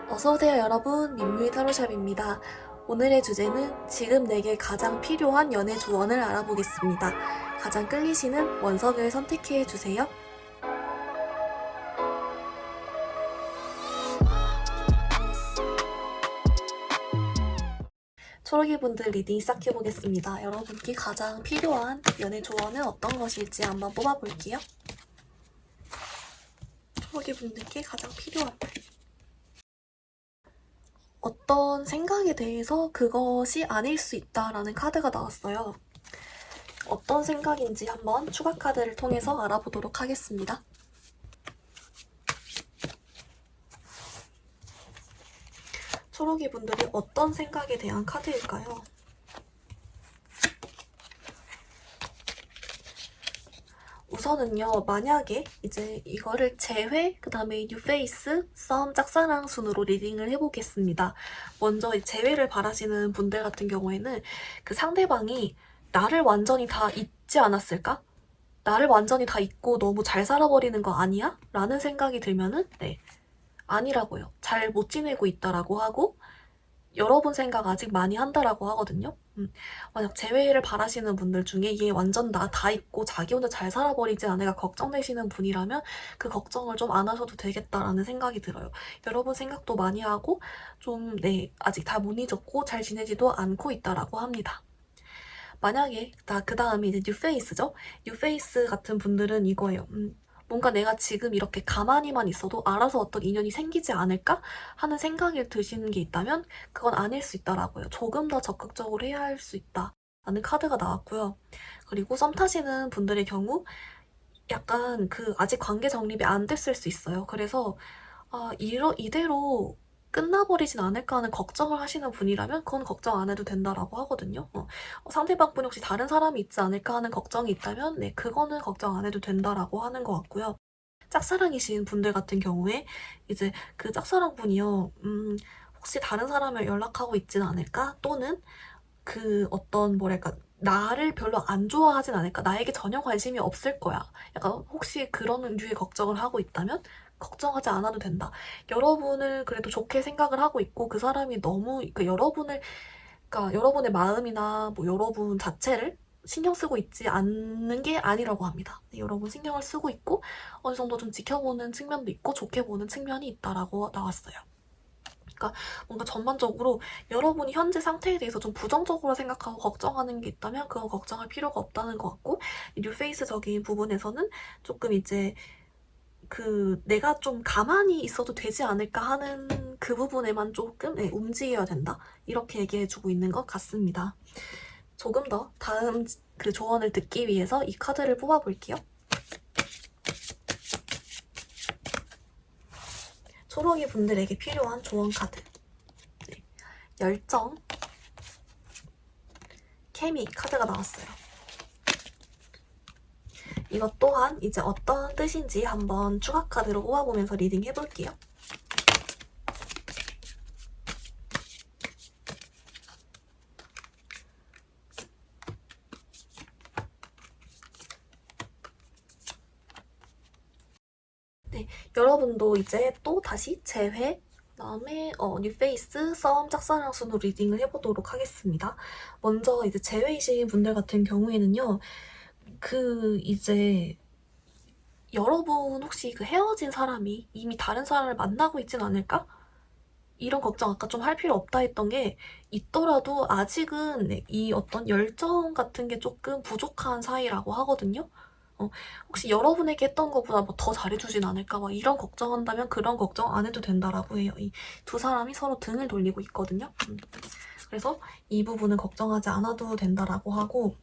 어서오세요 여러분, 민무이 타로샵입니다. 오늘의 주제는 지금 내게 가장 필요한 연애 조언을 알아보겠습니다. 가장 끌리시는 원석을 선택해주세요. 초록이 분들 리딩 시작해보겠습니다. 여러분께 가장 필요한 연애 조언은 어떤 것일지 한번 뽑아볼게요. 초록이 분들께 가장 필요한 말. 어떤 생각에 대해서 그것이 아닐 수 있다라는 카드가 나왔어요. 어떤 생각인지 한번 추가 카드를 통해서 알아보도록 하겠습니다. 초록이 분들이 어떤 생각에 대한 카드일까요? 우선은요, 만약에 이제 이거를 재회, 그 다음에 뉴페이스, 썸, 짝사랑 순으로 리딩을 해보겠습니다. 먼저 재회를 바라시는 분들 같은 경우에는 그 상대방이 나를 완전히 다 잊지 않았을까? 나를 완전히 다 잊고 너무 잘 살아버리는 거 아니야? 라는 생각이 들면은 네, 아니라고요. 잘 못 지내고 있다라고 하고 여러분 생각 아직 많이 한다라고 하거든요. 만약 재회를 바라시는 분들 중에 얘 완전 나 다 잊고 자기 혼자 잘 살아버리지 않을까 걱정되시는 분이라면 그 걱정을 좀 안 하셔도 되겠다라는 생각이 들어요. 여러분 생각도 많이 하고 좀 네, 아직 다 못 잊었고 잘 지내지도 않고 있다라고 합니다. 만약에 그 다음에 이제 뉴페이스죠. 뉴페이스 같은 분들은 이거예요. 뭔가 내가 지금 이렇게 가만히만 있어도 알아서 어떤 인연이 생기지 않을까 하는 생각이 드시는 게 있다면 그건 아닐 수 있다라고요. 조금 더 적극적으로 해야 할 수 있다 라는 카드가 나왔고요. 그리고 썸 타시는 분들의 경우 약간 아직 관계 정립이 안 됐을 수 있어요. 그래서 이대로 끝나버리진 않을까 하는 걱정을 하시는 분이라면 그건 걱정 안 해도 된다라고 하거든요. 상대방 분이 혹시 다른 사람이 있지 않을까 하는 걱정이 있다면 네, 그거는 걱정 안 해도 된다라고 하는 것 같고요. 짝사랑이신 분들 같은 경우에 이제 그 짝사랑 분이요, 혹시 다른 사람을 연락하고 있진 않을까? 또는 어떤 뭐랄까 나를 별로 안 좋아하진 않을까? 나에게 전혀 관심이 없을 거야. 약간 혹시 그런 류의 걱정을 하고 있다면 걱정하지 않아도 된다. 여러분을 그래도 좋게 생각을 하고 있고 그 사람이 너무 그러니까 여러분의 마음이나 뭐 여러분 자체를 신경 쓰고 있지 않는 게 아니라고 합니다. 네, 여러분 신경을 쓰고 있고 어느 정도 좀 지켜보는 측면도 있고 좋게 보는 측면이 있다라고 나왔어요. 그러니까 뭔가 전반적으로 여러분이 현재 상태에 대해서 좀 부정적으로 생각하고 걱정하는 게 있다면 그건 걱정할 필요가 없다는 것 같고, 뉴페이스적인 부분에서는 조금 이제 내가 좀 가만히 있어도 되지 않을까 하는 그 부분에만 조금 움직여야 된다, 이렇게 얘기해주고 있는 것 같습니다. 조금 더 다음 조언을 듣기 위해서 이 카드를 뽑아볼게요. 초록이 분들에게 필요한 조언 카드. 네. 열정, 케미 카드가 나왔어요. 이것 또한 이제 어떤 뜻인지 한번 추가 카드로 뽑아보면서 리딩 해볼게요. 네, 여러분도 이제 또 다시 재회, 그다음에 뉴페이스, 썸, 짝사랑 순으로 리딩을 해보도록 하겠습니다. 먼저 이제 재회이신 분들 같은 경우에는요, 이제 여러분 혹시 헤어진 사람이 이미 다른 사람을 만나고 있진 않을까? 이런 걱정 아까 좀 할 필요 없다 했던 게 있더라도 아직은 이 어떤 열정 같은 게 조금 부족한 사이라고 하거든요. 혹시 여러분에게 했던 것보다 뭐 더 잘해주진 않을까 막 이런 걱정한다면 그런 걱정 안 해도 된다라고 해요. 이 두 사람이 서로 등을 돌리고 있거든요. 그래서 이 부분은 걱정하지 않아도 된다라고 하고,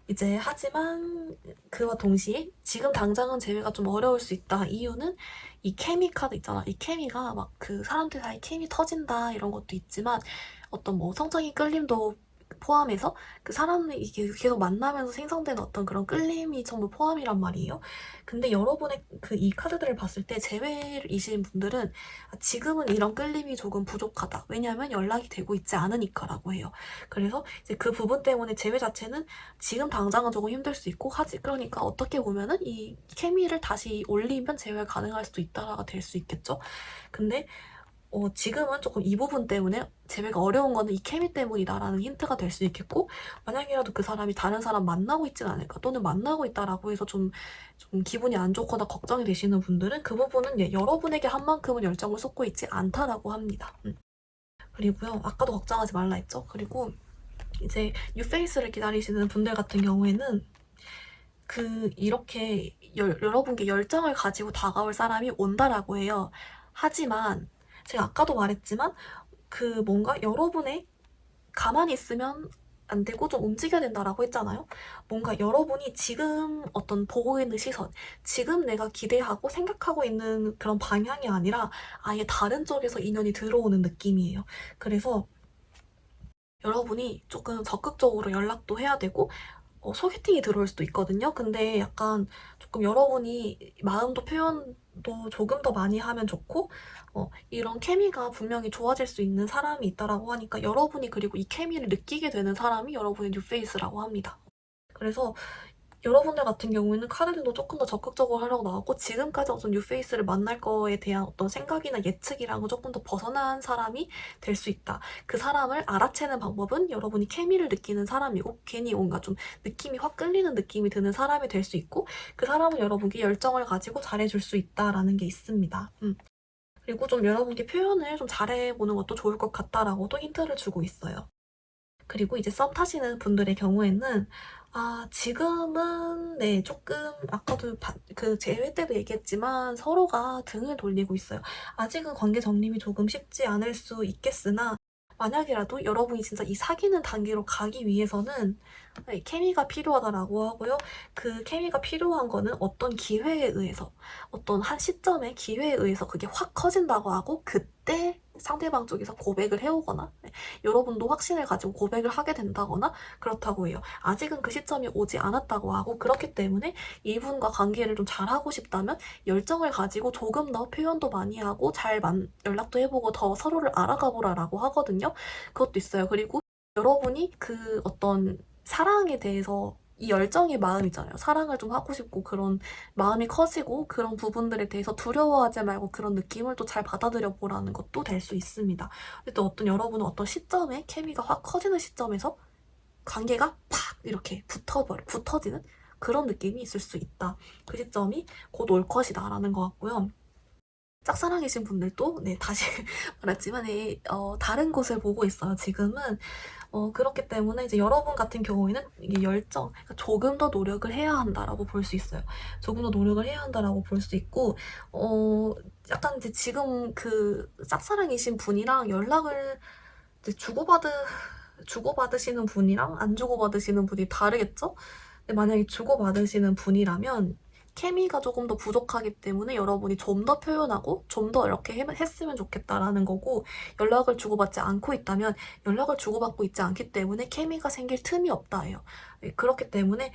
이제 하지만 그와 동시에 지금 당장은 재회가 좀 어려울 수 있다. 이유는 이 케미 카드 있잖아. 이 케미가 막 사람들 사이 케미 터진다 이런 것도 있지만 어떤 뭐 성적인 끌림도 포함해서 사람을 이게 계속 만나면서 생성되는 어떤 그런 끌림이 전부 포함이란 말이에요. 근데 여러분의 이 카드들을 봤을 때 재회이신 분들은 지금은 이런 끌림이 조금 부족하다. 왜냐하면 연락이 되고 있지 않으니까라고 해요. 그래서 이제 그 부분 때문에 재회 자체는 지금 당장은 조금 힘들 수 있고 그러니까 어떻게 보면은 이 케미를 다시 올리면 재회가 가능할 수도 있다가 될 수 있겠죠. 근데 지금은 조금 이 부분 때문에 재회가 어려운 거는 이 케미 때문이다라는 힌트가 될 수 있겠고, 만약이라도 그 사람이 다른 사람 만나고 있진 않을까, 또는 만나고 있다라고 해서 좀 기분이 안 좋거나 걱정이 되시는 분들은 그 부분은 여러분에게 한 만큼은 열정을 쏟고 있지 않다라고 합니다. 그리고요, 아까도 걱정하지 말라 했죠? 그리고 이제 뉴페이스를 기다리시는 분들 같은 경우에는 이렇게 여러분께 열정을 가지고 다가올 사람이 온다라고 해요. 하지만 제가 아까도 말했지만 뭔가 여러분의 가만히 있으면 안 되고 좀 움직여야 된다라고 했잖아요. 뭔가 여러분이 지금 어떤 보고 있는 시선, 지금 내가 기대하고 생각하고 있는 그런 방향이 아니라 아예 다른 쪽에서 인연이 들어오는 느낌이에요. 그래서 여러분이 조금 적극적으로 연락도 해야 되고 소개팅이 들어올 수도 있거든요. 근데 약간 조금 여러분이 마음도 표현도 조금 더 많이 하면 좋고, 이런 케미가 분명히 좋아질 수 있는 사람이 있다라고 하니까 여러분이 그리고 이 케미를 느끼게 되는 사람이 여러분의 뉴페이스라고 합니다. 그래서 여러분들 같은 경우에는 카드들도 조금 더 적극적으로 하려고 나왔고, 지금까지 어떤 뉴페이스를 만날 거에 대한 어떤 생각이나 예측이랑은 조금 더 벗어난 사람이 될 수 있다. 그 사람을 알아채는 방법은 여러분이 케미를 느끼는 사람이고, 괜히 뭔가 좀 느낌이 확 끌리는 느낌이 드는 사람이 될 수 있고, 그 사람은 여러분께 열정을 가지고 잘해줄 수 있다라는 게 있습니다. 그리고 좀 여러분께 표현을 좀 잘해보는 것도 좋을 것 같다라고 또 힌트를 주고 있어요. 그리고 이제 썸 타시는 분들의 경우에는 지금은 네 조금 아까도 재회 때도 얘기했지만 서로가 등을 돌리고 있어요. 아직은 관계 정립이 조금 쉽지 않을 수 있겠으나 만약이라도 여러분이 진짜 이 사귀는 단계로 가기 위해서는 케미가 필요하다라고 하고요. 그 케미가 필요한 거는 어떤 기회에 의해서, 어떤 한 시점의 기회에 의해서 그게 확 커진다고 하고, 그때 상대방 쪽에서 고백을 해오거나 여러분도 확신을 가지고 고백을 하게 된다거나 그렇다고 해요. 아직은 그 시점이 오지 않았다고 하고, 그렇기 때문에 이분과 관계를 좀 잘하고 싶다면 열정을 가지고 조금 더 표현도 많이 하고 연락도 해보고 더 서로를 알아가 보라라고 하거든요. 그것도 있어요. 그리고 여러분이 어떤 사랑에 대해서 이 열정의 마음이잖아요. 사랑을 좀 하고 싶고 그런 마음이 커지고 그런 부분들에 대해서 두려워하지 말고 그런 느낌을 또 잘 받아들여 보라는 것도 될 수 있습니다. 근데 또 여러분은 어떤 시점에 케미가 확 커지는 시점에서 관계가 팍 이렇게 붙어지는 그런 느낌이 있을 수 있다. 그 시점이 곧 올 것이다라는 것 같고요. 짝사랑이신 분들도 다시 말했지만 다른 곳을 보고 있어요. 지금은 그렇기 때문에 이제 여러분 같은 경우에는 이게 열정, 그러니까 조금 더 노력을 해야 한다라고 볼 수 있어요. 조금 더 노력을 해야 한다라고 볼 수 있고, 약간 이제 지금 짝사랑이신 분이랑 연락을 이제 주고받으시는 분이랑 안 주고받으시는 분이 다르겠죠? 근데 만약에 주고받으시는 분이라면 케미가 조금 더 부족하기 때문에 여러분이 좀 더 표현하고 좀 더 이렇게 했으면 좋겠다라는 거고, 연락을 주고받지 않고 있다면 연락을 주고받고 있지 않기 때문에 케미가 생길 틈이 없다예요. 그렇기 때문에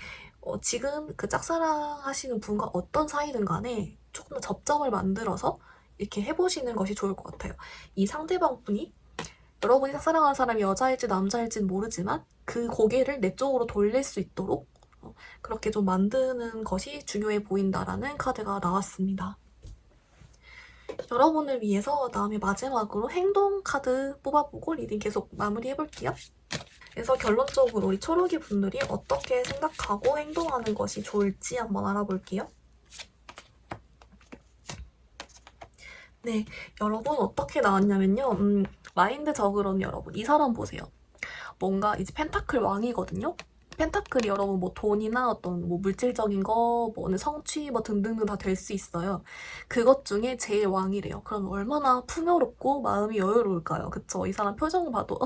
지금 짝사랑 하시는 분과 어떤 사이든 간에 조금 더 접점을 만들어서 이렇게 해보시는 것이 좋을 것 같아요. 이 상대방 분이 여러분이 짝사랑하는 사람이 여자일지 남자일지는 모르지만 그 고개를 내 쪽으로 돌릴 수 있도록 그렇게 좀 만드는 것이 중요해 보인다라는 카드가 나왔습니다. 여러분을 위해서 다음에 마지막으로 행동 카드 뽑아보고 리딩 계속 마무리해볼게요. 그래서 결론적으로 우리 초록이 분들이 어떻게 생각하고 행동하는 것이 좋을지 한번 알아볼게요. 네, 여러분 어떻게 나왔냐면요. 마인드적으로는 여러분 이 사람 보세요. 뭔가 이제 펜타클 왕이거든요. 펜타클이 여러분 뭐 돈이나 어떤 뭐 물질적인 거, 뭐 성취 뭐 등등등 다 될 수 있어요. 그것 중에 제일 왕이래요. 그럼 얼마나 풍요롭고 마음이 여유로울까요? 그쵸? 이 사람 표정 봐도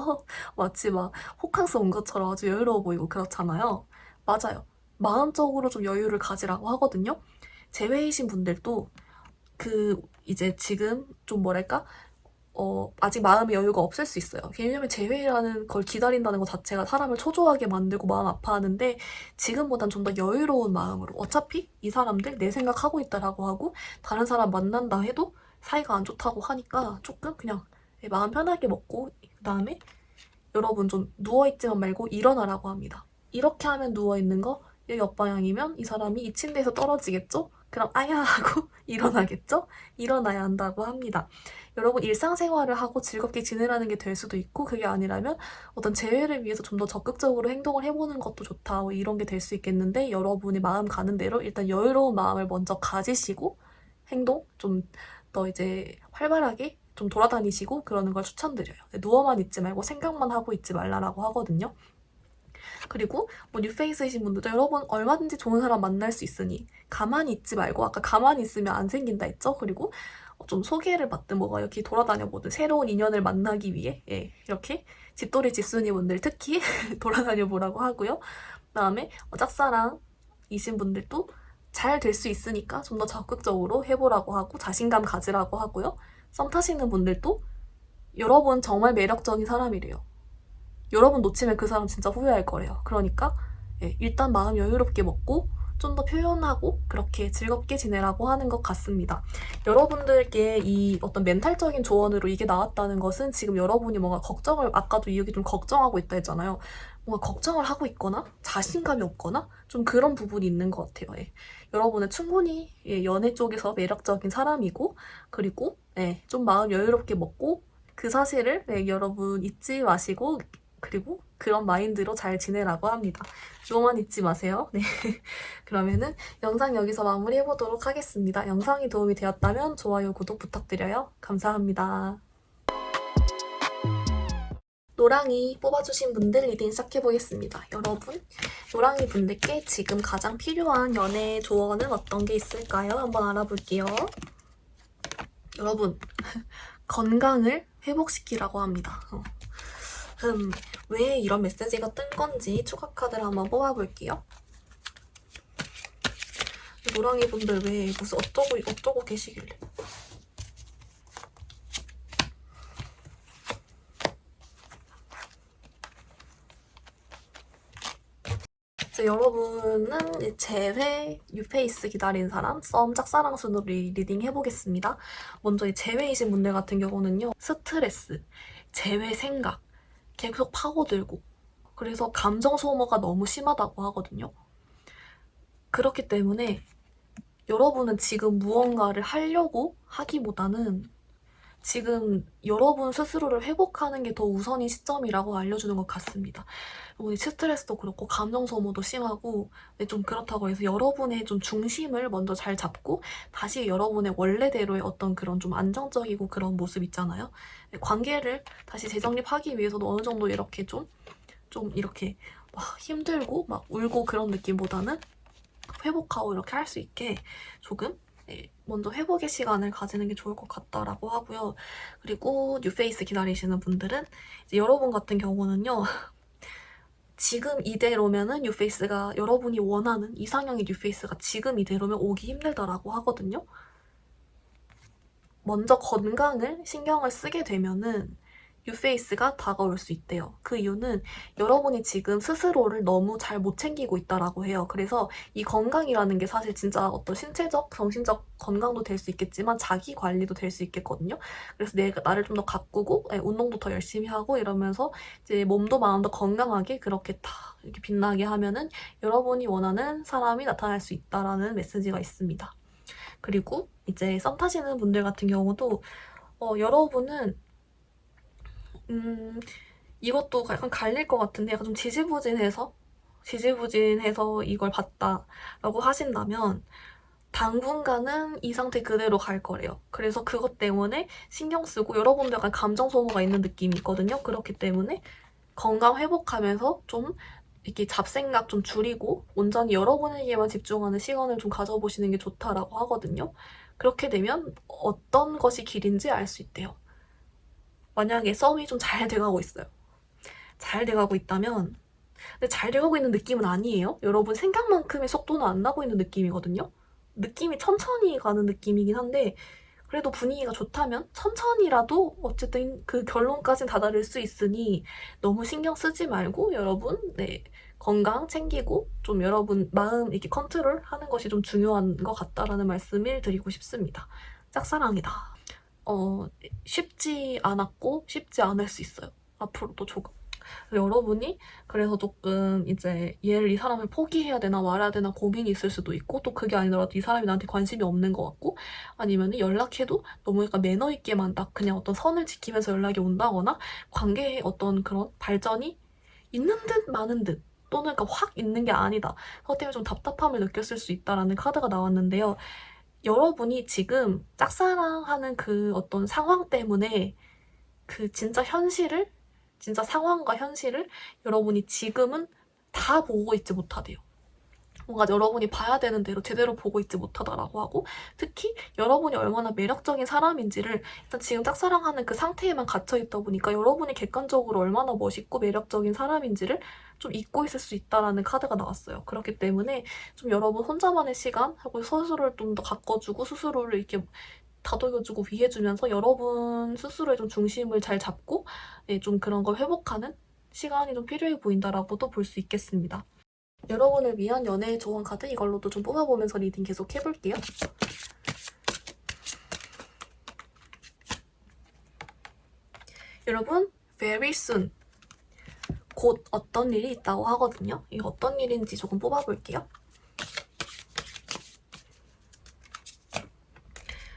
마치 막 호캉스 온 것처럼 아주 여유로워 보이고 그렇잖아요. 맞아요. 마음적으로 좀 여유를 가지라고 하거든요. 제외이신 분들도 이제 지금 좀 뭐랄까? 아직 마음의 여유가 없을 수 있어요. 왜냐면 재회라는 걸 기다린다는 것 자체가 사람을 초조하게 만들고 마음 아파하는데, 지금보단 좀 더 여유로운 마음으로, 어차피 이 사람들 내 생각하고 있다라고 하고 다른 사람 만난다 해도 사이가 안 좋다고 하니까 조금 그냥 마음 편하게 먹고, 그 다음에 여러분 좀 누워있지만 말고 일어나라고 합니다. 이렇게 하면 누워있는 거, 여기 옆방향이면 이 사람이 이 침대에서 떨어지겠죠? 그럼 아야 하고 일어나겠죠? 일어나야 한다고 합니다. 여러분 일상생활을 하고 즐겁게 지내라는 게 될 수도 있고 그게 아니라면 어떤 재회를 위해서 좀 더 적극적으로 행동을 해보는 것도 좋다 뭐 이런 게 될 수 있겠는데 여러분이 마음 가는 대로 일단 여유로운 마음을 먼저 가지시고 행동 좀 더 이제 활발하게 좀 돌아다니시고 그러는 걸 추천드려요. 누워만 있지 말고 생각만 하고 있지 말라라고 하거든요. 그리고 뭐 뉴페이스이신 분들도 여러분 얼마든지 좋은 사람 만날 수 있으니 가만히 있지 말고 아까 가만히 있으면 안 생긴다 했죠? 그리고 좀 소개를 받든 뭐가 이렇게 돌아다녀 보든 새로운 인연을 만나기 위해 이렇게 집돌이 집순이 분들 특히 돌아다녀 보라고 하고요. 그다음에 짝사랑이신 분들도 잘 될 수 있으니까 좀 더 적극적으로 해보라고 하고 자신감 가지라고 하고요. 썸 타시는 분들도 여러분 정말 매력적인 사람이래요. 여러분 놓치면 그 사람 진짜 후회할 거래요. 그러니까 일단 마음 여유롭게 먹고 좀 더 표현하고 그렇게 즐겁게 지내라고 하는 것 같습니다. 여러분들께 이 어떤 멘탈적인 조언으로 이게 나왔다는 것은 지금 여러분이 뭔가 걱정을 아까도 이유기 좀 걱정하고 있다 했잖아요. 뭔가 걱정을 하고 있거나 자신감이 없거나 좀 그런 부분이 있는 것 같아요. 여러분은 충분히 연애 쪽에서 매력적인 사람이고 그리고 좀 마음 여유롭게 먹고 그 사실을 여러분 잊지 마시고 그리고 그런 마인드로 잘 지내라고 합니다. 요만 잊지 마세요. 네. 그러면은 영상 여기서 마무리해보도록 하겠습니다. 영상이 도움이 되었다면 좋아요, 구독 부탁드려요. 감사합니다. 노랑이 뽑아주신 분들 리딩 시작해보겠습니다. 여러분, 노랑이 분들께 지금 가장 필요한 연애 조언은 어떤 게 있을까요? 한번 알아볼게요. 여러분, 건강을 회복시키라고 합니다. 왜 이런 메시지가 뜬 건지 추가 카드를 한번 뽑아볼게요. 노랑이 분들 왜 무슨 어쩌고 계시길래. 여러분은 재회, 뉴페이스 기다린 사람, 썸, 짝사랑 순으로 리딩 해보겠습니다. 먼저 이 재회이신 분들 같은 경우는요. 스트레스, 재회 생각, 계속 파고들고 그래서 감정 소모가 너무 심하다고 하거든요. 그렇기 때문에 여러분은 지금 무언가를 하려고 하기보다는 지금 여러분 스스로를 회복하는 게 더 우선인 시점이라고 알려주는 것 같습니다. 오늘 스트레스도 그렇고 감정 소모도 심하고 좀 그렇다고 해서 여러분의 좀 중심을 먼저 잘 잡고 다시 여러분의 원래대로의 어떤 그런 좀 안정적이고 그런 모습 있잖아요. 관계를 다시 재정립하기 위해서도 어느 정도 이렇게 좀 이렇게 막 힘들고 막 울고 그런 느낌보다는 회복하고 이렇게 할 수 있게 조금 먼저 회복의 시간을 가지는 게 좋을 것 같다라고 하고요. 그리고 뉴페이스 기다리시는 분들은 이제 여러분 같은 경우는요. 지금 이대로면은 뉴페이스가 여러분이 원하는 이상형의 뉴페이스가 지금 이대로면 오기 힘들다라고 하거든요. 먼저 건강을 신경을 쓰게 되면은 뉴페이스가 다가올 수 있대요. 그 이유는 여러분이 지금 스스로를 너무 잘 못 챙기고 있다라고 해요. 그래서 이 건강이라는 게 사실 진짜 어떤 신체적, 정신적 건강도 될 수 있겠지만 자기 관리도 될 수 있겠거든요. 그래서 내가 나를 좀 더 가꾸고 운동도 더 열심히 하고 이러면서 이제 몸도 마음도 건강하게 그렇게 다 이렇게 빛나게 하면은 여러분이 원하는 사람이 나타날 수 있다라는 메시지가 있습니다. 그리고 이제 썸 타시는 분들 같은 경우도 여러분은 이것도 약간 갈릴 것 같은데 약간 좀 지지부진해서 이걸 봤다라고 하신다면 당분간은 이 상태 그대로 갈 거래요. 그래서 그것 때문에 신경 쓰고 여러분도 약간 감정 소모가 있는 느낌이 있거든요. 그렇기 때문에 건강 회복하면서 좀 이렇게 잡생각 좀 줄이고 온전히 여러분에게만 집중하는 시간을 좀 가져보시는 게 좋다라고 하거든요. 그렇게 되면 어떤 것이 길인지 알 수 있대요. 만약에 썸이 좀 잘 돼가고 있어요. 잘 돼가고 있다면 근데 잘 돼가고 있는 느낌은 아니에요. 여러분 생각만큼의 속도는 안 나고 있는 느낌이거든요. 느낌이 천천히 가는 느낌이긴 한데 그래도 분위기가 좋다면 천천히라도 어쨌든 그 결론까지는 다다를 수 있으니 너무 신경 쓰지 말고 여러분 건강 챙기고 좀 여러분 마음 이렇게 컨트롤하는 것이 좀 중요한 것 같다라는 말씀을 드리고 싶습니다. 짝사랑이다. 쉽지 않았고 쉽지 않을 수 있어요. 앞으로도 조금. 여러분이 그래서 조금 이제 얘를 이 사람을 포기해야 되나 말아야 되나 고민이 있을 수도 있고 또 그게 아니더라도 이 사람이 나한테 관심이 없는 것 같고 아니면 연락해도 너무 약간 매너 있게만 딱 그냥 어떤 선을 지키면서 연락이 온다거나 관계의 어떤 그런 발전이 있는 듯 많은 듯 또는 그러니까 확 있는 게 아니다. 그것 때문에 좀 답답함을 느꼈을 수 있다라는 카드가 나왔는데요. 여러분이 지금 짝사랑하는 그 어떤 상황 때문에 그 진짜 현실을 진짜 상황과 현실을 여러분이 지금은 다 보고 있지 못하대요. 뭔가 여러분이 봐야 되는 대로 제대로 보고 있지 못하다라고 하고 특히 여러분이 얼마나 매력적인 사람인지를 일단 지금 짝사랑하는 그 상태에만 갇혀있다 보니까 여러분이 객관적으로 얼마나 멋있고 매력적인 사람인지를 좀 잊고 있을 수 있다라는 카드가 나왔어요. 그렇기 때문에 좀 여러분 혼자만의 시간 하고 스스로를 좀 더 가꿔주고 스스로를 이렇게 다독여주고 위해주면서 여러분 스스로의 좀 중심을 잘 잡고 좀 그런 걸 회복하는 시간이 좀 필요해 보인다라고도 볼 수 있겠습니다. 여러분을 위한 연애의 조언 카드 이걸로도 좀 뽑아보면서 리딩 계속 해볼게요. 여러분, very soon. 곧 어떤 일이 있다고 하거든요. 이 어떤 일인지 조금 뽑아볼게요.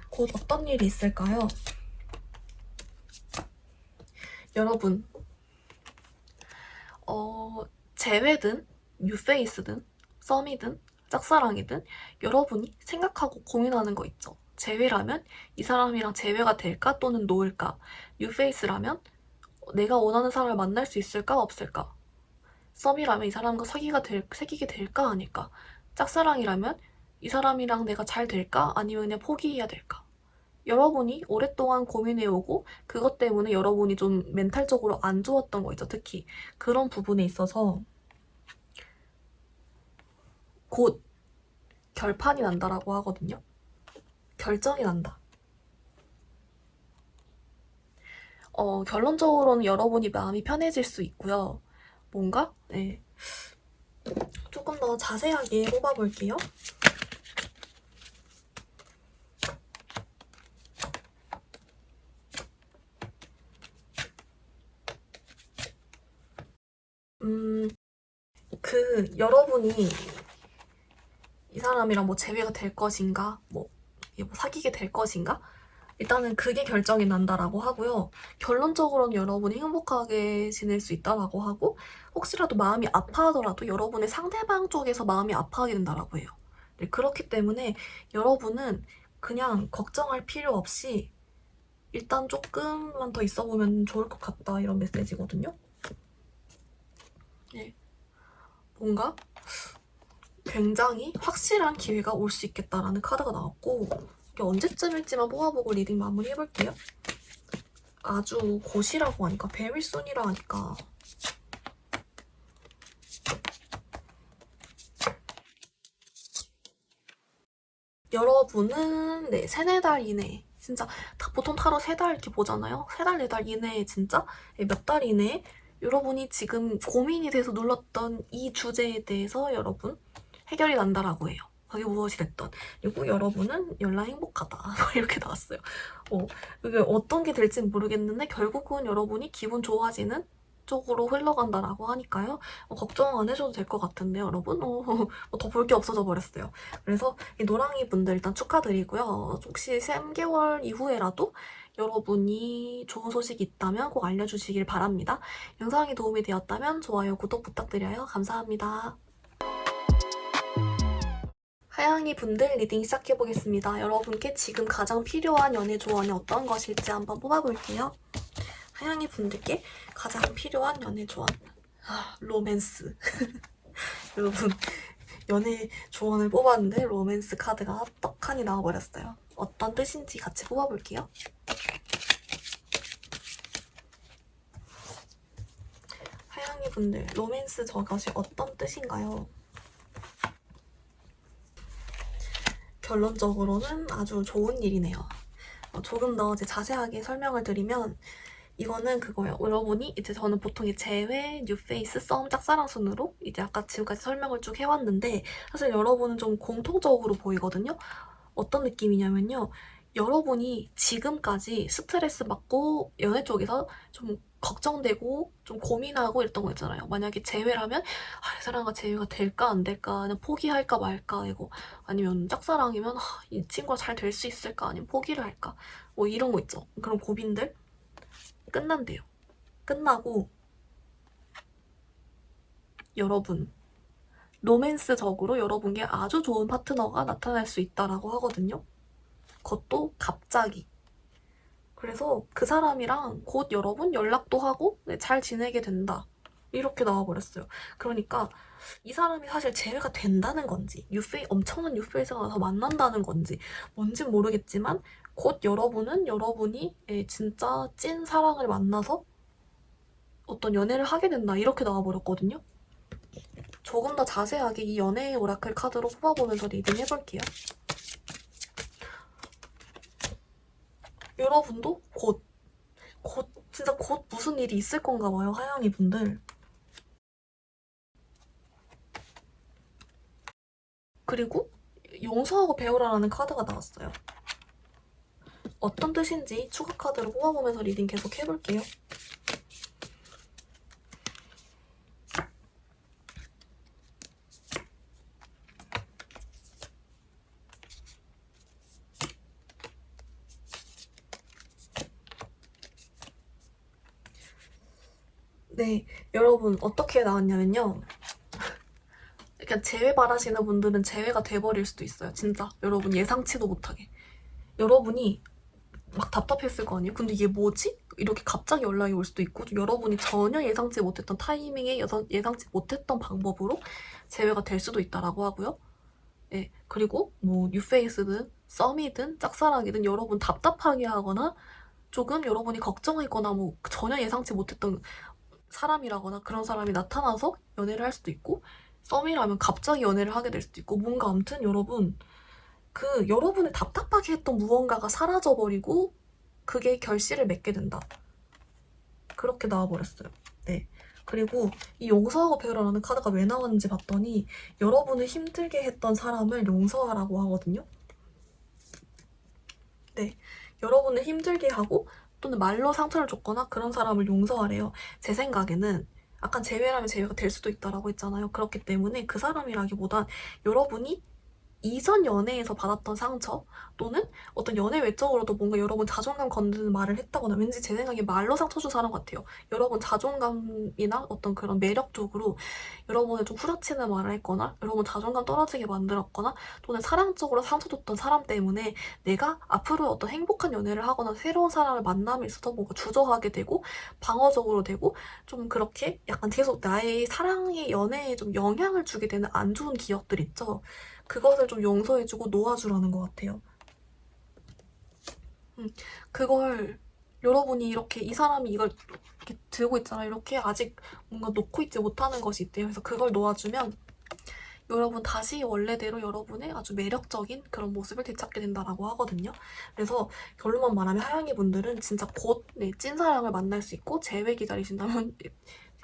곧 어떤 일이 있을까요? 여러분, 재회든 뉴페이스든 썸이든 짝사랑이든 여러분이 생각하고 고민하는 거 있죠. 재회라면 이 사람이랑 재회가 될까 또는 놓을까. 뉴페이스라면 내가 원하는 사람을 만날 수 있을까 없을까. 썸이라면 이 사람과 사귀게 될까 아닐까. 짝사랑이라면 이 사람이랑 내가 잘 될까 아니면 그냥 포기해야 될까. 여러분이 오랫동안 고민해오고 그것 때문에 여러분이 좀 멘탈적으로 안 좋았던 거 있죠. 특히 그런 부분에 있어서 곧 결판이 난다라고 하거든요. 결정이 난다. 결론적으로는 여러분이 마음이 편해질 수 있고요. 뭔가 조금 더 자세하게 뽑아볼게요. 여러분이 이 사람이랑 뭐 재회가 될 것인가, 뭐 사귀게 될 것인가? 일단은 그게 결정이 난다라고 하고요. 결론적으로는 여러분이 행복하게 지낼 수 있다라고 하고 혹시라도 마음이 아파하더라도 여러분의 상대방 쪽에서 마음이 아파하게 된다라고 해요. 네, 그렇기 때문에 여러분은 그냥 걱정할 필요 없이 일단 조금만 더 있어보면 좋을 것 같다 이런 메시지거든요. 네. 뭔가 굉장히 확실한 기회가 올 수 있겠다라는 카드가 나왔고 이게 언제쯤일지만 뽑아보고 리딩 마무리해볼게요. 아주 곧이라고 하니까 very soon이라 하니까 여러분은 3-4달 이내에 진짜 보통 타로 3달 이렇게 보잖아요. 3달, 4달 이내에 진짜 몇 달 이내에 여러분이 지금 고민이 돼서 눌렀던 이 주제에 대해서 여러분 해결이 난다라고 해요. 그게 무엇이 됐던. 그리고 여러분은 연락 행복하다. 이렇게 나왔어요. 이게 어떤 게 될지는 모르겠는데 결국은 여러분이 기분 좋아지는 쪽으로 흘러간다라고 하니까요. 걱정 안 해줘도 될 것 같은데요, 여러분. 더 볼 게 없어져 버렸어요. 그래서 이 노랑이 분들 일단 축하드리고요. 혹시 3개월 이후에라도 여러분이 좋은 소식이 있다면 꼭 알려주시길 바랍니다. 영상이 도움이 되었다면 좋아요, 구독 부탁드려요. 감사합니다. 하양이 분들 리딩 시작해보겠습니다. 여러분께 지금 가장 필요한 연애 조언이 어떤 것일지 한번 뽑아볼게요. 하양이 분들께 가장 필요한 연애 조언. 로맨스. 여러분, 연애 조언을 뽑았는데 로맨스 카드가 떡하니 나와버렸어요. 어떤 뜻인지 같이 뽑아볼게요. 하양이 분들, 로맨스 저것이 어떤 뜻인가요? 결론적으로는 아주 좋은 일이네요. 조금 더 이제 자세하게 설명을 드리면 이거는 그거예요. 여러분이 이제 저는 보통 재회, 뉴페이스, 썸, 짝사랑 순으로 이제 아까 지금까지 설명을 쭉 해왔는데 사실 여러분은 좀 공통적으로 보이거든요. 어떤 느낌이냐면요. 여러분이 지금까지 스트레스 받고 연애 쪽에서 좀 걱정되고 좀 고민하고 이랬던 거 있잖아요. 만약에 재회라면 이 사람과 재회가 될까 안 될까, 그냥 포기할까 말까, 이거 아니면 짝사랑이면 이 친구가 잘 될 수 있을까, 아니면 포기를 할까, 뭐 이런 거 있죠. 그런 고민들 끝난대요. 끝나고 여러분 로맨스적으로 여러분께 아주 좋은 파트너가 나타날 수 있다라고 하거든요. 그것도 갑자기. 그래서 그 사람이랑 곧 여러분 연락도 하고 잘 지내게 된다. 이렇게 나와버렸어요. 그러니까 이 사람이 사실 재회가 된다는 건지 엄청난 뉴페이스가 나서 만난다는 건지 뭔진 모르겠지만 곧 여러분은 여러분이 진짜 찐 사랑을 만나서 어떤 연애를 하게 된다. 이렇게 나와버렸거든요. 조금 더 자세하게 이 연애의 오라클 카드로 뽑아보면서 리딩 해볼게요. 여러분도 진짜 곧 무슨 일이 있을 건가 봐요, 하양이 분들. 그리고 용서하고 배우라라는 카드가 나왔어요. 어떤 뜻인지 추가 카드로 뽑아보면서 리딩 계속 해볼게요. 네, 여러분 어떻게 나왔냐면요. 그러니까 재회 바라시는 분들은 재회가 돼버릴 수도 있어요. 진짜 여러분 예상치도 못하게. 여러분이 막 답답했을 거 아니에요? 근데 이게 뭐지? 이렇게 갑자기 연락이 올 수도 있고 여러분이 전혀 예상치 못했던 타이밍에 예상치 못했던 방법으로 재회가 될 수도 있다라고 하고요. 네, 그리고 뭐 뉴페이스든 썸이든 짝사랑이든 여러분 답답하게 하거나 조금 여러분이 걱정했거나 뭐 전혀 예상치 못했던 사람이라거나 그런 사람이 나타나서 연애를 할 수도 있고 썸이라면 갑자기 연애를 하게 될 수도 있고 뭔가 아무튼 여러분 여러분의 답답하게 했던 무언가가 사라져버리고 그게 결실을 맺게 된다. 그렇게 나와버렸어요. 네. 그리고 이 용서하고 배우라는 카드가 왜 나왔는지 봤더니 여러분을 힘들게 했던 사람을 용서하라고 하거든요. 네. 여러분을 힘들게 하고 또는 말로 상처를 줬거나 그런 사람을 용서하래요. 제 생각에는 약간 재회라면 재회가 될 수도 있다라고 했잖아요. 그렇기 때문에 그 사람이라기보단 여러분이 이전 연애에서 받았던 상처 또는 어떤 연애 외적으로도 뭔가 여러분 자존감 건드는 말을 했다거나 왠지 제 생각에 말로 상처 준 사람 같아요. 여러분 자존감이나 어떤 그런 매력적으로 여러분을 좀 후려치는 말을 했거나 여러분 자존감 떨어지게 만들었거나 또는 사랑적으로 상처 줬던 사람 때문에 내가 앞으로 어떤 행복한 연애를 하거나 새로운 사람을 만남에 있어서 뭔가 주저하게 되고 방어적으로 되고 좀 그렇게 약간 계속 나의 사랑의 연애에 좀 영향을 주게 되는 안 좋은 기억들 있죠. 그것을 좀 용서해주고 놓아주라는 것 같아요. 그걸 여러분이 이렇게 이 사람이 이걸 이렇게 들고 있잖아요. 이렇게 아직 뭔가 놓고 있지 못하는 것이 있대요. 그래서 그걸 놓아주면 여러분 다시 원래대로 여러분의 아주 매력적인 그런 모습을 되찾게 된다라고 하거든요. 그래서 결론만 말하면 하양이 분들은 진짜 곧 찐사랑을 만날 수 있고 재회 기다리신다면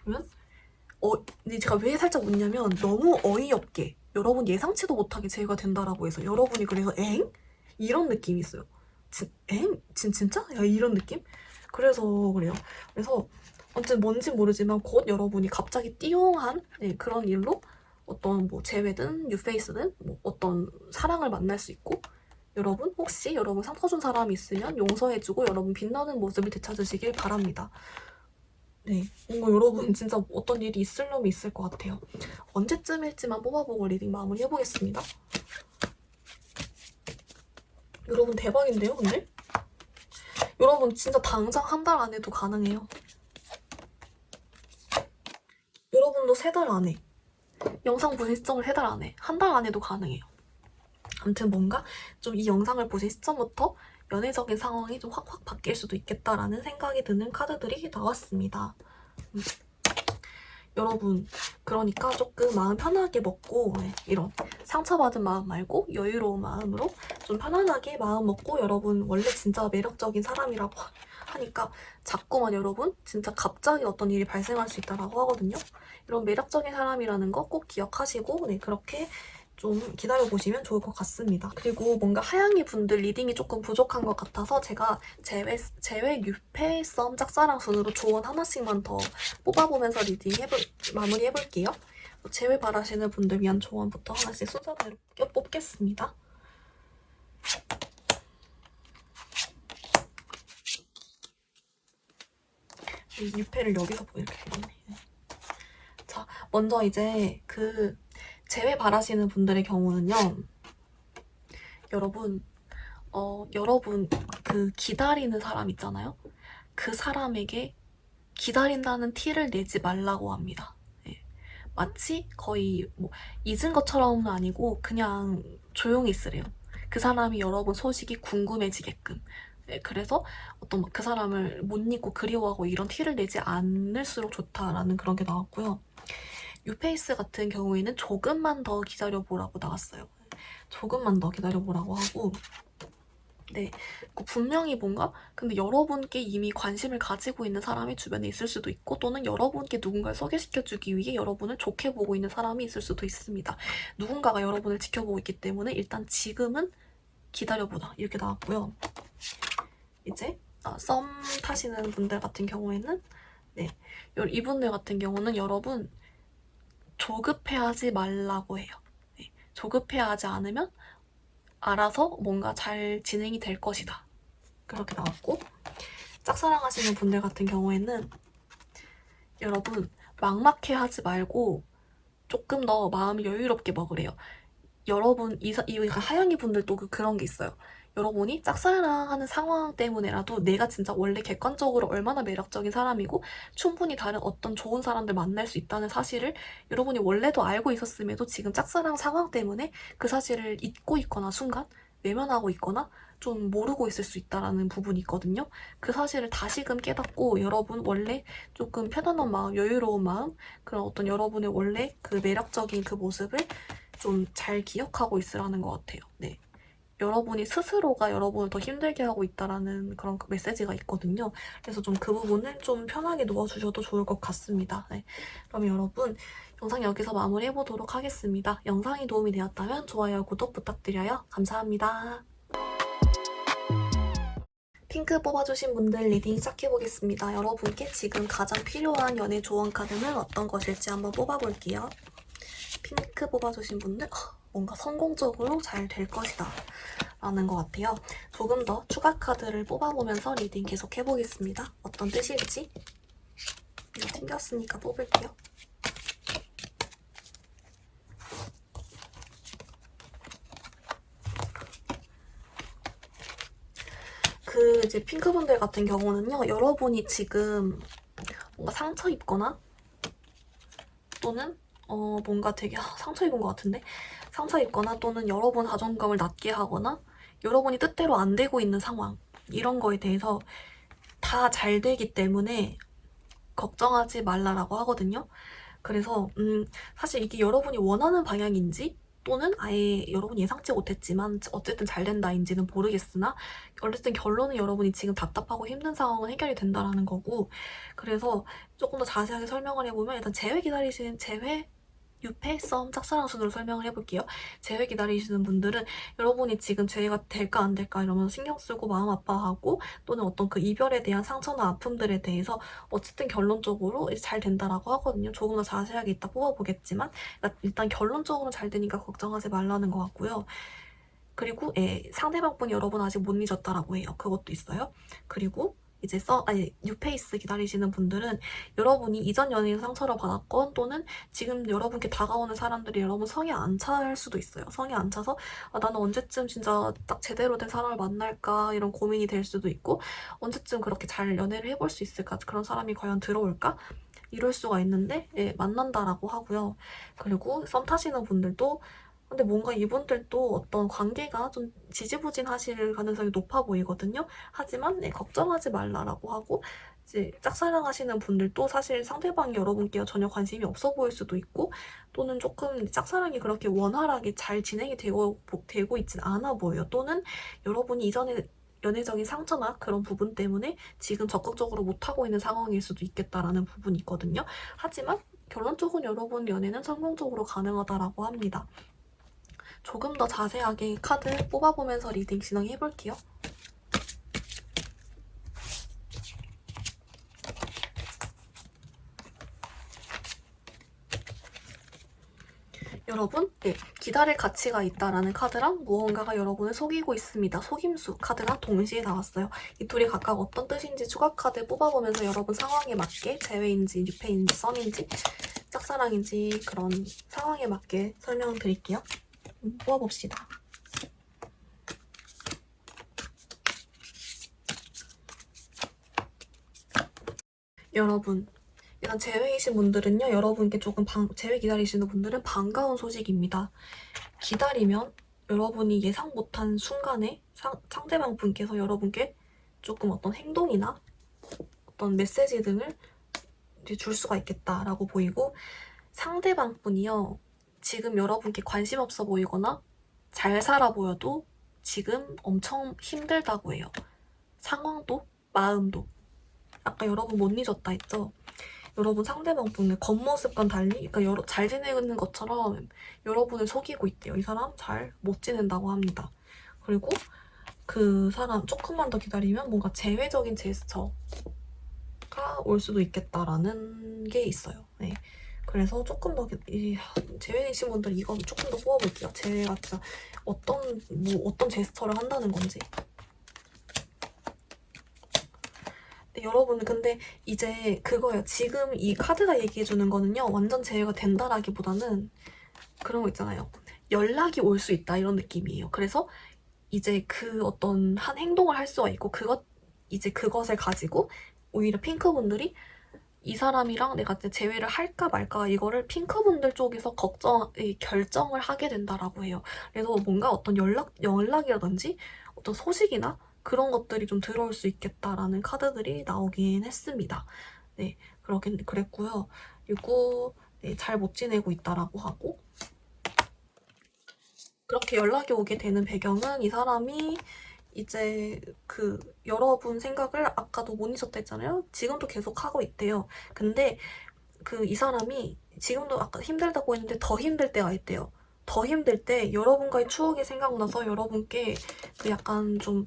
근데 제가 왜 살짝 웃냐면 너무 어이없게 여러분 예상치도 못하게 재회가 된다라고 해서 여러분이 그래서 엥? 이런 느낌이 있어요. 엥? 진짜? 야, 이런 느낌? 그래서 그래요. 그래서 아무튼 뭔지 모르지만 곧 여러분이 갑자기 띠용한 그런 일로 어떤 뭐 재회든 뉴페이스든 뭐 어떤 사랑을 만날 수 있고 여러분 혹시 여러분 상처 준 사람이 있으면 용서해주고 여러분 빛나는 모습을 되찾으시길 바랍니다. 네, 뭔가 여러분 진짜 어떤 일이 있을 놈이 있을 것 같아요. 언제쯤일지만 뽑아보고 리딩 마무리 해보겠습니다. 여러분 대박인데요, 근데? 여러분 진짜 당장 한 달 안에도 가능해요. 여러분도 3달 안에 영상 보신 시점을 3달 안에 한 달 안에도 가능해요. 아무튼 뭔가 좀 이 영상을 보신 시점부터 연애적인 상황이 좀 확확 바뀔 수도 있겠다라는 생각이 드는 카드들이 나왔습니다. 여러분 그러니까 조금 마음 편하게 먹고 이런 상처받은 마음 말고 여유로운 마음으로 좀 편안하게 마음 먹고 여러분 원래 진짜 매력적인 사람이라고 하니까 자꾸만 여러분 진짜 갑자기 어떤 일이 발생할 수 있다고 하거든요. 이런 매력적인 사람이라는 거 꼭 기억하시고 그렇게 좀 기다려보시면 좋을 것 같습니다. 그리고 뭔가 하양이 분들 리딩이 조금 부족한 것 같아서 제가 제외 유패 썸 짝사랑 순으로 조언 하나씩만 더 뽑아보면서 마무리해볼게요. 제외 바라시는 분들 위한 조언부터 하나씩 순서대로 뽑겠습니다. 이 유패를 여기서 이렇게 그렸네. 자, 먼저 이제 그 제외 바라시는 분들의 경우는요. 여러분 그 기다리는 사람 있잖아요. 그 사람에게 기다린다는 티를 내지 말라고 합니다. 네. 마치 거의 뭐 잊은 것처럼은 아니고 그냥 조용히 있으래요. 그 사람이 여러분 소식이 궁금해지게끔. 네, 그래서 어떤 그 사람을 못 잊고 그리워하고 이런 티를 내지 않을수록 좋다라는 그런 게 나왔고요. 유페이스 같은 경우에는 조금만 더 기다려보라고 나왔어요. 조금만 더 기다려보라고 하고 네, 분명히 뭔가 근데 여러분께 이미 관심을 가지고 있는 사람이 주변에 있을 수도 있고 또는 여러분께 누군가를 소개시켜주기 위해 여러분을 좋게 보고 있는 사람이 있을 수도 있습니다. 누군가가 여러분을 지켜보고 있기 때문에 일단 지금은 기다려보자 이렇게 나왔고요. 이제 썸 타시는 분들 같은 경우에는 네, 이분들 같은 경우는 여러분 조급해하지 말라고 해요. 네, 조급해하지 않으면 알아서 뭔가 잘 진행이 될 것이다. 그렇게 나왔고 짝사랑하시는 분들 같은 경우에는 여러분 막막해 하지 말고 조금 더 마음이 여유롭게 먹으래요. 여러분 이 하영이 분들도 그런 게 있어요. 여러분이 짝사랑하는 상황 때문에라도 내가 진짜 원래 객관적으로 얼마나 매력적인 사람이고 충분히 다른 어떤 좋은 사람들 만날 수 있다는 사실을 여러분이 원래도 알고 있었음에도 지금 짝사랑 상황 때문에 그 사실을 잊고 있거나 순간 외면하고 있거나 좀 모르고 있을 수 있다라는 부분이 있거든요. 그 사실을 다시금 깨닫고 여러분 원래 조금 편안한 마음, 여유로운 마음, 그런 어떤 여러분의 원래 그 매력적인 그 모습을 좀 잘 기억하고 있으라는 것 같아요. 네. 여러분이 스스로가 여러분을 더 힘들게 하고 있다라는 그런 메시지가 있거든요. 그래서 좀 그 부분을 좀 편하게 놓아주셔도 좋을 것 같습니다. 네. 그럼 여러분 영상 여기서 마무리해보도록 하겠습니다. 영상이 도움이 되었다면 좋아요, 구독 부탁드려요. 감사합니다. 핑크 뽑아주신 분들 리딩 시작해보겠습니다. 여러분께 지금 가장 필요한 연애 조언 카드는 어떤 것일지 한번 뽑아볼게요. 핑크 뽑아주신 분들 뭔가 성공적으로 잘 될 것이다 라는 것 같아요. 조금 더 추가 카드를 뽑아보면서 리딩 계속 해보겠습니다. 어떤 뜻일지 이거 튕겼으니까 뽑을게요. 이제 핑크분들 같은 경우는요, 여러분이 지금 뭔가 상처 입거나 또는 뭔가 되게 상처 입은 것 같은데? 상처 입거나 또는 여러분 자존감을 낮게 하거나 여러분이 뜻대로 안 되고 있는 상황 이런 거에 대해서 다 잘 되기 때문에 걱정하지 말라라고 하거든요. 그래서 사실 이게 여러분이 원하는 방향인지 또는 아예 여러분이 예상치 못했지만 어쨌든 잘 된다인지는 모르겠으나 어쨌든 결론은 여러분이 지금 답답하고 힘든 상황은 해결이 된다라는 거고 그래서 조금 더 자세하게 설명을 해보면 일단 제외 유패, 썸, 짝사랑 순으로 설명을 해볼게요. 제외 기다리시는 분들은 여러분이 지금 제외가 될까 안 될까 이러면서 신경 쓰고 마음 아파하고 또는 어떤 그 이별에 대한 상처나 아픔들에 대해서 어쨌든 결론적으로 잘 된다라고 하거든요. 조금 더 자세하게 이따 뽑아보겠지만 그러니까 일단 결론적으로 잘 되니까 걱정하지 말라는 것 같고요. 그리고 상대방분이 여러분 아직 못 잊었다라고 해요. 그것도 있어요. 그리고 이제 뉴페이스 기다리시는 분들은 여러분이 이전 연애에서 상처를 받았건 또는 지금 여러분께 다가오는 사람들이 여러분 성에 안 찰 수도 있어요. 성에 안 차서 나는 언제쯤 진짜 딱 제대로 된 사람을 만날까 이런 고민이 될 수도 있고 언제쯤 그렇게 잘 연애를 해볼 수 있을까 그런 사람이 과연 들어올까 이럴 수가 있는데 만난다라고 하고요. 그리고 썸 타시는 분들도 근데 뭔가 이분들도 어떤 관계가 좀 지지부진하실 가능성이 높아 보이거든요. 하지만 걱정하지 말라라고 하고 이제 짝사랑하시는 분들도 사실 상대방이 여러분께 전혀 관심이 없어 보일 수도 있고 또는 조금 짝사랑이 그렇게 원활하게 잘 진행이 되고 있진 않아 보여요. 또는 여러분이 이전에 연애적인 상처나 그런 부분 때문에 지금 적극적으로 못하고 있는 상황일 수도 있겠다라는 부분이 있거든요. 하지만 결론적으로 여러분 연애는 성공적으로 가능하다라고 합니다. 조금 더 자세하게 카드 뽑아보면서 리딩 진행해볼게요. 여러분, 네, 기다릴 가치가 있다라는 카드랑 무언가가 여러분을 속이고 있습니다. 속임수 카드가 동시에 나왔어요. 이 둘이 각각 어떤 뜻인지 추가 카드 뽑아보면서 여러분 상황에 맞게 재회인지 뉴페인지 썸인지 짝사랑인지 그런 상황에 맞게 설명드릴게요. 뽑아봅시다. 여러분, 일단 재회이신 분들은요, 여러분께 조금 재회 기다리시는 분들은 반가운 소식입니다. 기다리면 여러분이 예상 못한 순간에 상대방 분께서 여러분께 조금 어떤 행동이나 어떤 메시지 등을 줄 수가 있겠다라고 보이고, 상대방 분이요, 지금 여러분께 관심 없어 보이거나 잘 살아 보여도 지금 엄청 힘들다고 해요. 상황도 마음도. 아까 여러분 못 잊었다 했죠? 여러분 상대방 분의 겉모습과는 달리, 그러니까 잘 지내는 것처럼 여러분을 속이고 있대요. 이 사람 잘 못 지낸다고 합니다. 그리고 그 사람 조금만 더 기다리면 뭔가 재회적인 제스처가 올 수도 있겠다라는 게 있어요. 네. 그래서 조금 더 재회이신 분들 이거 조금 더 뽑아볼게요. 재회가 진짜 어떤 제스처를 한다는 건지. 여러분 근데 이제 그거예요. 지금 이 카드가 얘기해주는 거는요, 완전 제외가 된다라기보다는 그런 거 있잖아요. 연락이 올 수 있다 이런 느낌이에요. 그래서 이제 그 어떤 한 행동을 할 수가 있고 그것을 가지고 오히려 핑크분들이 이 사람이랑 내가 재회를 할까 말까 이거를 핑크분들 쪽에서 결정을 하게 된다라고 해요. 그래서 뭔가 어떤 연락이라든지 어떤 소식이나 그런 것들이 좀 들어올 수 있겠다라는 카드들이 나오긴 했습니다. 네, 그랬고요. 그리고 네, 잘 못 지내고 있다라고 하고, 그렇게 연락이 오게 되는 배경은 이 사람이 이제 여러분 생각을 아까도 못 잊었다 했잖아요. 지금도 계속 하고 있대요. 근데 이 사람이 지금도 아까 힘들다고 했는데 더 힘들 때가 있대요. 더 힘들 때 여러분과의 추억이 생각나서 여러분께 약간 좀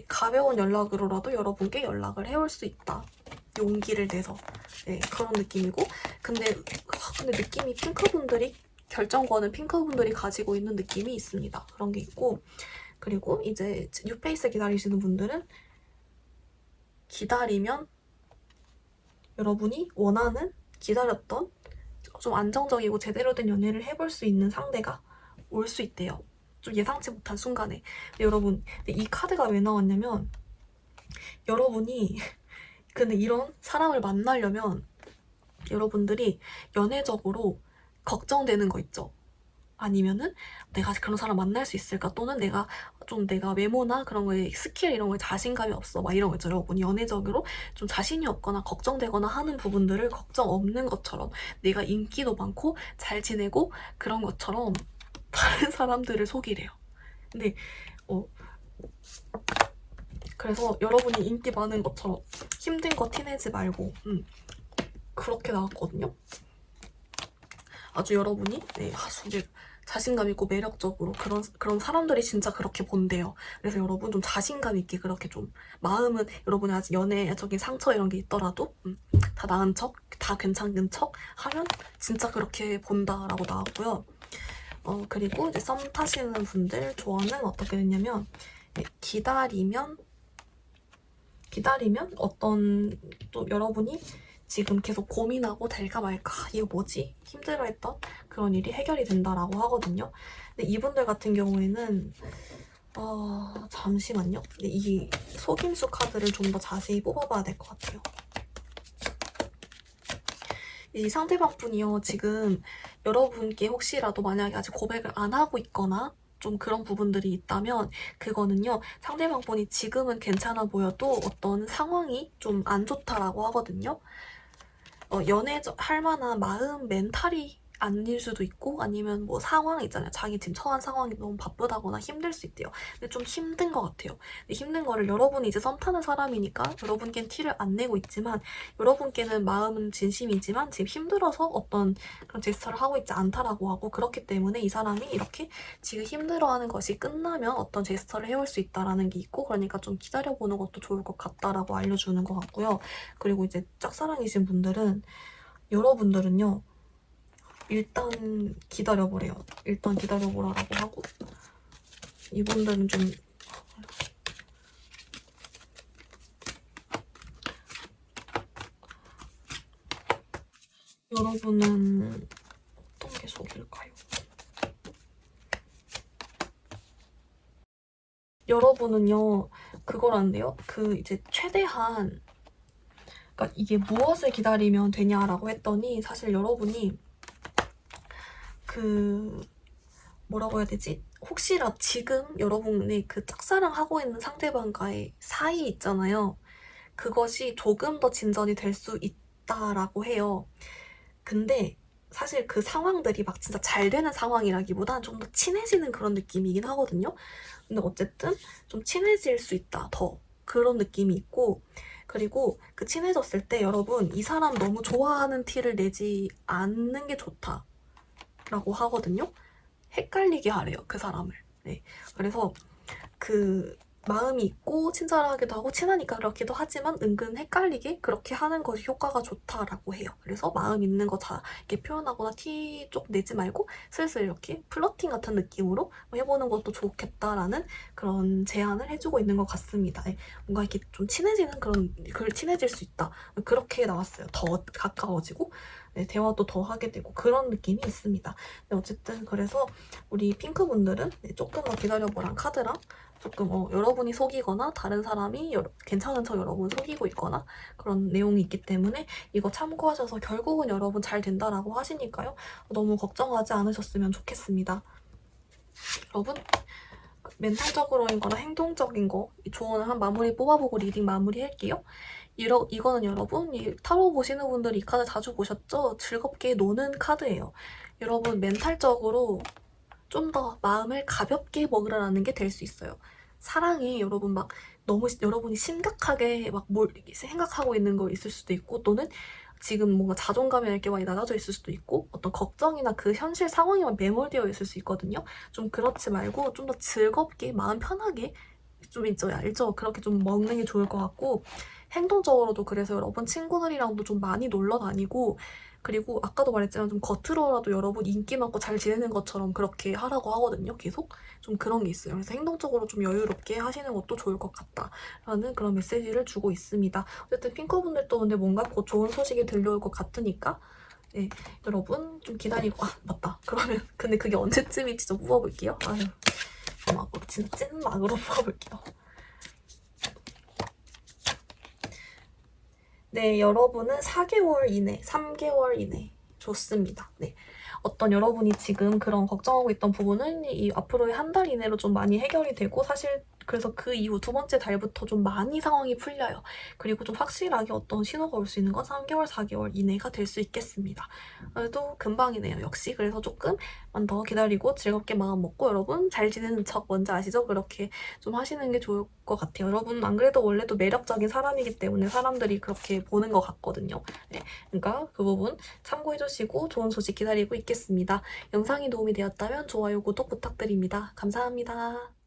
가벼운 연락으로라도 여러분께 연락을 해올 수 있다. 용기를 내서. 네, 그런 느낌이고, 근데 느낌이 결정권은 핑크분들이 가지고 있는 느낌이 있습니다. 그런 게 있고, 그리고 이제 뉴페이스 기다리시는 분들은 기다리면 여러분이 원하는 기다렸던 좀 안정적이고 제대로 된 연애를 해볼 수 있는 상대가 올 수 있대요. 좀 예상치 못한 순간에. 근데 여러분, 이 카드가 왜 나왔냐면, 여러분이 근데 이런 사람을 만나려면 여러분들이 연애적으로 걱정되는 거 있죠. 아니면은 내가 그런 사람 만날 수 있을까, 또는 내가 외모나 그런 거에 스킬 이런 거에 자신감이 없어, 막 이런 거 있죠. 여러분 연애적으로 좀 자신이 없거나 걱정되거나 하는 부분들을 걱정 없는 것처럼, 내가 인기도 많고 잘 지내고 그런 것처럼 다른 사람들을 속이래요. 근데 그래서 여러분이 인기 많은 것처럼 힘든 거 티내지 말고 그렇게 나왔거든요. 아주 여러분이 아주 자신감 있고 매력적으로 그런 사람들이 진짜 그렇게 본대요. 그래서 여러분 좀 자신감 있게, 그렇게 좀 마음은 여러분이 아직 연애적인 상처 이런 게 있더라도 다 나은 척, 다 괜찮은 척 하면 진짜 그렇게 본다라고 나왔고요. 그리고 이제 썸 타시는 분들 조언은 어떻게 됐냐면, 기다리면 어떤, 또 여러분이 지금 계속 고민하고 될까 말까, 이거 뭐지? 힘들어했던 그런 일이 해결이 된다라고 하거든요. 근데 이분들 같은 경우에는 잠시만요. 근데 이 속임수 카드를 좀 더 자세히 뽑아봐야 될 것 같아요. 이 상대방 분이요, 지금 여러분께 혹시라도 만약에 아직 고백을 안 하고 있거나 좀 그런 부분들이 있다면, 그거는요, 상대방 분이 지금은 괜찮아 보여도 어떤 상황이 좀 안 좋다라고 하거든요. 할 만한 마음, 멘탈이 아닐 수도 있고 아니면 뭐 상황 있잖아요. 자기 지금 처한 상황이 너무 바쁘다거나 힘들 수 있대요. 근데 좀 힘든 것 같아요. 근데 힘든 거를 여러분이 이제 썸 타는 사람이니까 여러분께는 티를 안 내고 있지만 여러분께는 마음은 진심이지만 지금 힘들어서 어떤 그런 제스처를 하고 있지 않다라고 하고 그렇기 때문에 이 사람이 이렇게 지금 힘들어하는 것이 끝나면 어떤 제스처를 해올 수 있다라는 게 있고 그러니까 좀 기다려보는 것도 좋을 것 같다라고 알려주는 것 같고요. 그리고 이제 짝사랑이신 분들은 여러분들은요. 일단 기다려보래요. 일단 기다려보라고 하고 이분들은 좀 여러분은 어떤 게 속일까요? 여러분은요 그거란데요. 그 이제 최대한 그러니까 이게 무엇을 기다리면 되냐라고 했더니 사실 여러분이 그 뭐라고 해야 되지? 혹시라도 지금 여러분이 그 짝사랑하고 있는 상대방과의 사이 있잖아요. 그것이 조금 더 진전이 될 수 있다라고 해요. 근데 사실 그 상황들이 막 진짜 잘 되는 상황이라기보단 좀 더 친해지는 그런 느낌이긴 하거든요. 근데 어쨌든 좀 친해질 수 있다, 더. 그런 느낌이 있고 그리고 그 친해졌을 때 여러분 이 사람 너무 좋아하는 티를 내지 않는 게 좋다라고 하거든요. 헷갈리게 하래요, 그 사람을. 네. 그래서 그 마음이 있고 친절하기도 하고 친하니까 그렇기도 하지만 은근 헷갈리게 그렇게 하는 것이 효과가 좋다라고 해요. 그래서 마음 있는 거 다 이렇게 표현하거나 티 쪽 내지 말고 슬슬 이렇게 플러팅 같은 느낌으로 해보는 것도 좋겠다라는 그런 제안을 해주고 있는 것 같습니다. 뭔가 이렇게 좀 친해지는 친해질 수 있다. 그렇게 나왔어요. 더 가까워지고 네, 대화도 더 하게 되고 그런 느낌이 있습니다. 네, 어쨌든 그래서 우리 핑크분들은 네, 조금 더 기다려보란 카드랑 조금 여러분이 속이거나 다른 사람이 괜찮은 척 여러분 속이고 있거나 그런 내용이 있기 때문에 이거 참고하셔서 결국은 여러분 잘 된다라고 하시니까요. 너무 걱정하지 않으셨으면 좋겠습니다. 여러분 멘탈적으로인 거나 행동적인 거 조언을 한 마무리 뽑아보고 리딩 마무리 할게요. 이거는 여러분 타로 보시는 분들이 이 카드 자주 보셨죠? 즐겁게 노는 카드예요. 여러분 멘탈적으로 좀 더 마음을 가볍게 먹으라는 게 될 수 있어요. 사랑이 여러분 막 너무 여러분이 심각하게 막 뭘 생각하고 있는 거 있을 수도 있고 또는 지금 뭔가 자존감이 이렇게 많이 낮아져 있을 수도 있고 어떤 걱정이나 그 현실 상황에만 매몰되어 있을 수 있거든요. 좀 그렇지 말고 좀 더 즐겁게 마음 편하게 좀 있죠, 알죠? 그렇게 좀 먹는 게 좋을 것 같고 행동적으로도 그래서 여러분 친구들이랑도 좀 많이 놀러 다니고 그리고 아까도 말했지만 좀 겉으로라도 여러분 인기 많고 잘 지내는 것처럼 그렇게 하라고 하거든요. 계속 좀 그런 게 있어요. 그래서 행동적으로 좀 여유롭게 하시는 것도 좋을 것 같다라는 그런 메시지를 주고 있습니다. 어쨌든 핑커분들도 근데 뭔가 곧 좋은 소식이 들려올 것 같으니까 네, 여러분 좀 기다리고 맞다. 그러면 근데 그게 언제쯤일지 좀 뽑아볼게요. 아유 막으로 진짜 찐 막으로 뽑아볼게요. 네, 여러분은 4개월 이내, 3개월 이내 좋습니다. 네. 어떤 여러분이 지금 그런 걱정하고 있던 부분은 이 앞으로의 한 달 이내로 좀 많이 해결이 되고 사실 그래서 그 이후 두 번째 달부터 좀 많이 상황이 풀려요. 그리고 좀 확실하게 어떤 신호가 올 수 있는 건 3개월, 4개월 이내가 될 수 있겠습니다. 그래도 금방이네요, 역시. 그래서 조금만 더 기다리고 즐겁게 마음 먹고 여러분 잘 지내는 척 뭔지 아시죠? 그렇게 좀 하시는 게 좋을 것 같아요. 여러분 안 그래도 원래도 매력적인 사람이기 때문에 사람들이 그렇게 보는 것 같거든요. 네, 그러니까 그 부분 참고해주시고 좋은 소식 기다리고 있겠습니다. 영상이 도움이 되었다면 좋아요, 구독 부탁드립니다. 감사합니다.